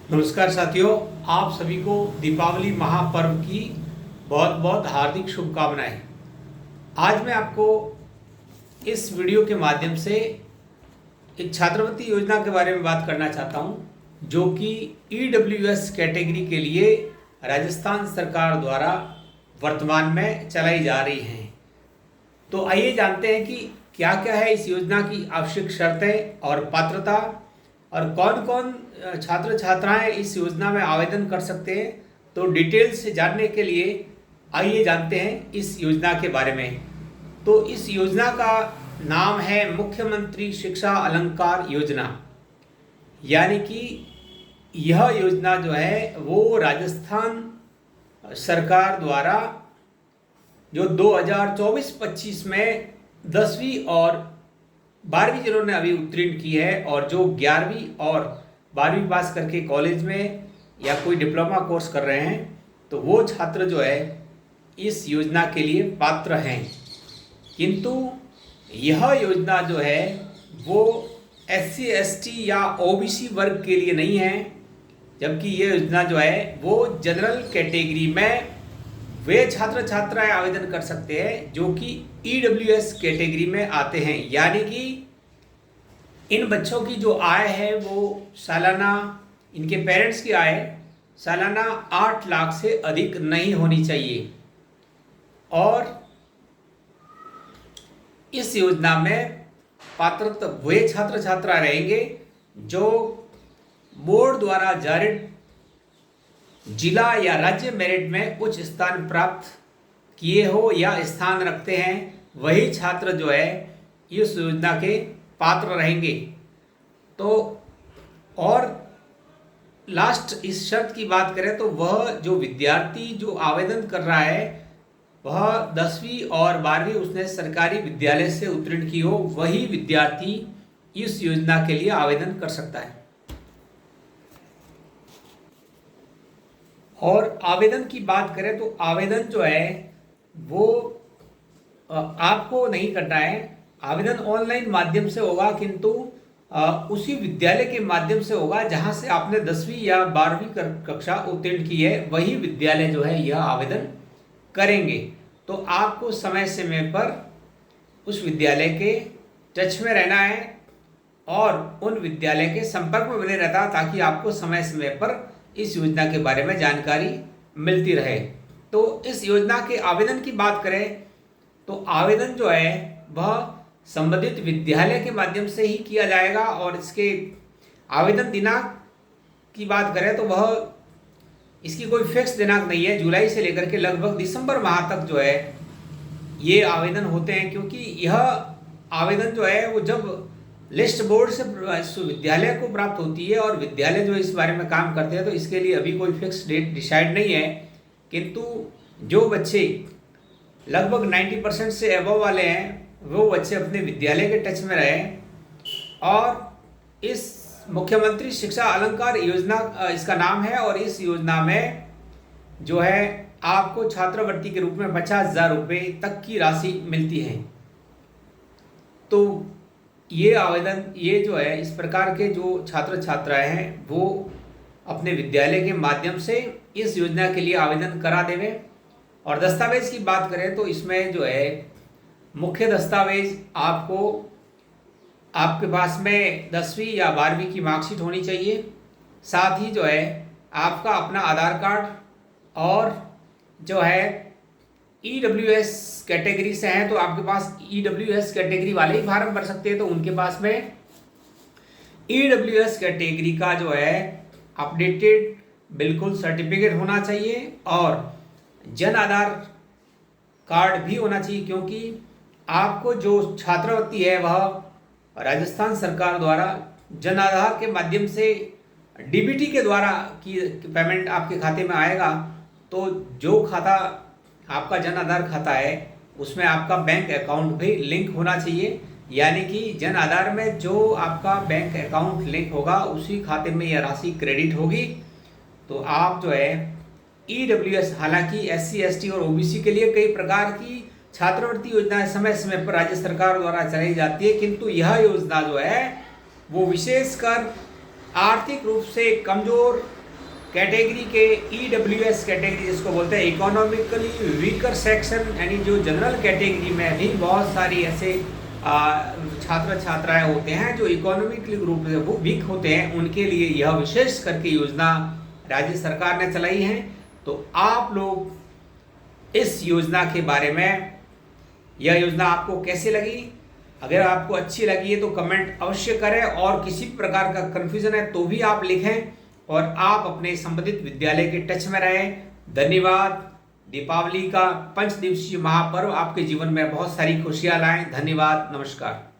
नमस्कार साथियों, आप सभी को दीपावली महापर्व की बहुत बहुत हार्दिक शुभकामनाएं। आज मैं आपको इस वीडियो के माध्यम से एक छात्रवृत्ति योजना के बारे में बात करना चाहता हूं, जो कि ईडब्ल्यूएस कैटेगरी के लिए राजस्थान सरकार द्वारा वर्तमान में चलाई जा रही है। तो आइए जानते हैं कि क्या क्या है इस योजना की आवश्यक शर्तें और पात्रता, और कौन कौन छात्र छात्राएं इस योजना में आवेदन कर सकते हैं। तो डिटेल से जानने के लिए आइए जानते हैं इस योजना के बारे में। तो इस योजना का नाम है मुख्यमंत्री शिक्षा अलंकार योजना। यानी कि यह योजना जो है वो राजस्थान सरकार द्वारा जो 2024-25 में 10वीं और 12वीं जिन्होंने अभी उत्तीर्ण की है, और जो 11वीं और 12वीं पास करके कॉलेज में या कोई डिप्लोमा कोर्स कर रहे हैं, तो वो छात्र जो है इस योजना के लिए पात्र हैं। किंतु यह योजना जो है वो SC ST या OBC वर्ग के लिए नहीं है, जबकि यह योजना जो है वो जनरल कैटेगरी में वे छात्र छात्राएं आवेदन कर सकते हैं जो कि EWS कैटेगरी में आते हैं। यानी कि इन बच्चों की जो आय है वो सालाना, इनके पेरेंट्स की आय सालाना 8 लाख से अधिक नहीं होनी चाहिए। और इस योजना में पात्र वे छात्र छात्रा रहेंगे जो बोर्ड द्वारा जारी जिला या राज्य मेरिट में उच्च स्थान प्राप्त किए हो या स्थान रखते हैं, वही छात्र जो है इस योजना के पात्र रहेंगे। तो और लास्ट इस शर्त की बात करें तो वह जो विद्यार्थी जो आवेदन कर रहा है वह 10वीं और 12वीं उसने सरकारी विद्यालय से उत्तीर्ण की हो, वही विद्यार्थी इस योजना के लिए आवेदन कर सकता है। और आवेदन की बात करें तो आवेदन जो है वो आपको नहीं करना है। आवेदन ऑनलाइन माध्यम से होगा, किंतु उसी विद्यालय के माध्यम से होगा जहां से आपने 10वीं या 12वीं कक्षा उत्तीर्ण की है, वही विद्यालय जो है यह आवेदन करेंगे। तो आपको समय समय पर उस विद्यालय के टच में रहना है और उन विद्यालय के संपर्क में बने रहता, ताकि आपको समय समय पर इस योजना के बारे में जानकारी मिलती रहे। तो इस योजना के आवेदन की बात करें तो आवेदन जो है वह संबंधित विद्यालय के माध्यम से ही किया जाएगा, और इसके आवेदन दिनांक की बात करें तो वह इसकी कोई फिक्स दिनांक नहीं है। जुलाई से लेकर के लगभग दिसंबर माह तक जो है ये आवेदन होते हैं, क्योंकि यह आवेदन जो है वो जब लिस्ट बोर्ड से विद्यालय को प्राप्त होती है और विद्यालय जो इस बारे में काम करते हैं, तो इसके लिए अभी कोई फिक्स डेट डिसाइड नहीं है। किंतु जो बच्चे लगभग 90% से अबव वाले हैं, वो बच्चे अपने विद्यालय के टच में रहें। और इस मुख्यमंत्री शिक्षा अलंकार योजना इसका नाम है, और इस योजना में जो है आपको छात्रवृत्ति के रूप में 50,000 रुपये तक की राशि मिलती है। तो ये आवेदन, ये जो है इस प्रकार के जो छात्र छात्राएं हैं वो अपने विद्यालय के माध्यम से इस योजना के लिए आवेदन करा देवें। और दस्तावेज की बात करें तो इसमें जो है मुख्य दस्तावेज आपको आपके पास में 10वीं या 12वीं की मार्कशीट होनी चाहिए। साथ ही जो है आपका अपना आधार कार्ड, और जो है EWS कैटेगरी से हैं तो आपके पास EWS कैटेगरी वाले ही फार्म भर सकते हैं, तो उनके पास में EWS कैटेगरी का जो है अपडेटेड बिल्कुल सर्टिफिकेट होना चाहिए, और जन आधार कार्ड भी होना चाहिए, क्योंकि आपको जो छात्रवृत्ति है वह राजस्थान सरकार द्वारा जन आधार के माध्यम से DBT के द्वारा की पेमेंट आपके खाते में आएगा। तो जो खाता आपका जन आधार खाता है उसमें आपका बैंक अकाउंट भी लिंक होना चाहिए। यानी कि जन आधार में जो आपका बैंक अकाउंट लिंक होगा उसी खाते में यह राशि क्रेडिट होगी। तो आप जो है EWS, हालांकि SC ST और OBC के लिए कई प्रकार की छात्रवृत्ति योजनाएं समय समय पर राज्य सरकार द्वारा चलाई जाती है, किंतु यह योजना जो है वो विशेषकर आर्थिक रूप से कमजोर कैटेगरी के EWS कैटेगरी जिसको बोलते हैं इकोनॉमिकली वीकर सेक्शन, यानी जो जनरल कैटेगरी में भी बहुत सारी ऐसे छात्र छात्राएं होते हैं जो इकोनॉमिकली रूप से वीक होते हैं, उनके लिए यह विशेष करके योजना राज्य सरकार ने चलाई है। तो आप लोग इस योजना के बारे में, यह योजना आपको कैसे लगी? अगर आपको अच्छी लगी है तो कमेंट अवश्य करें, और किसी प्रकार का कन्फ्यूजन है तो भी आप लिखें, और आप अपने संबंधित विद्यालय के टच में रहें। धन्यवाद। दीपावली का 5 दिवसीय महापर्व आपके जीवन में बहुत सारी खुशियां लाएं। धन्यवाद। नमस्कार।